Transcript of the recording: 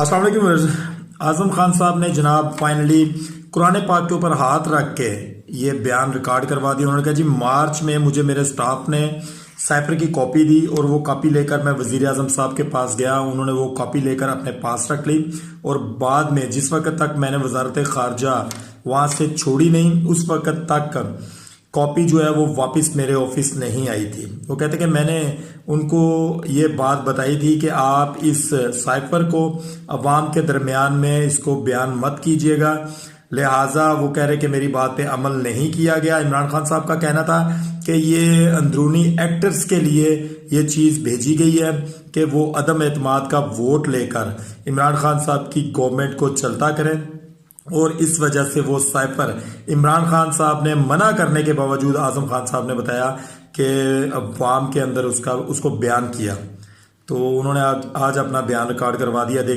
अस्सलाम वालेकुम। आजम खान साहब ने जनाब फाइनली कुरान पाक के ऊपर हाथ रख के ये बयान रिकॉर्ड करवा दिया। उन्होंने कहा जी मार्च में मुझे मेरे स्टाफ ने साइफर की कॉपी दी और वो कॉपी लेकर मैं वजीर आजम साहब के पास गया। उन्होंने वो कॉपी लेकर अपने पास रख ली और बाद में जिस वक्त तक मैंने वजारत खारजा वहाँ से छोड़ी नहीं उस वक्त तक कॉपी जो है वो वापस मेरे ऑफिस नहीं आई थी। वो कहते कि मैंने उनको ये बात बताई थी कि आप इस साइफर को अवाम के दरमियान में इसको बयान मत कीजिएगा, लिहाजा वो कह रहे कि मेरी बात पे अमल नहीं किया गया। इमरान खान साहब का कहना था कि ये अंदरूनी एक्टर्स के लिए ये चीज़ भेजी गई है कि वो अदम एतमाद का वोट लेकर इमरान खान साहब की गवर्नमेंट को चलता करें, और इस वजह से वो साइफर इमरान खान साहब ने मना करने के बावजूद आजम खान साहब ने बताया कि अवाम के अंदर उसको बयान किया। तो उन्होंने आज अपना बयान रिकॉर्ड करवा दिया।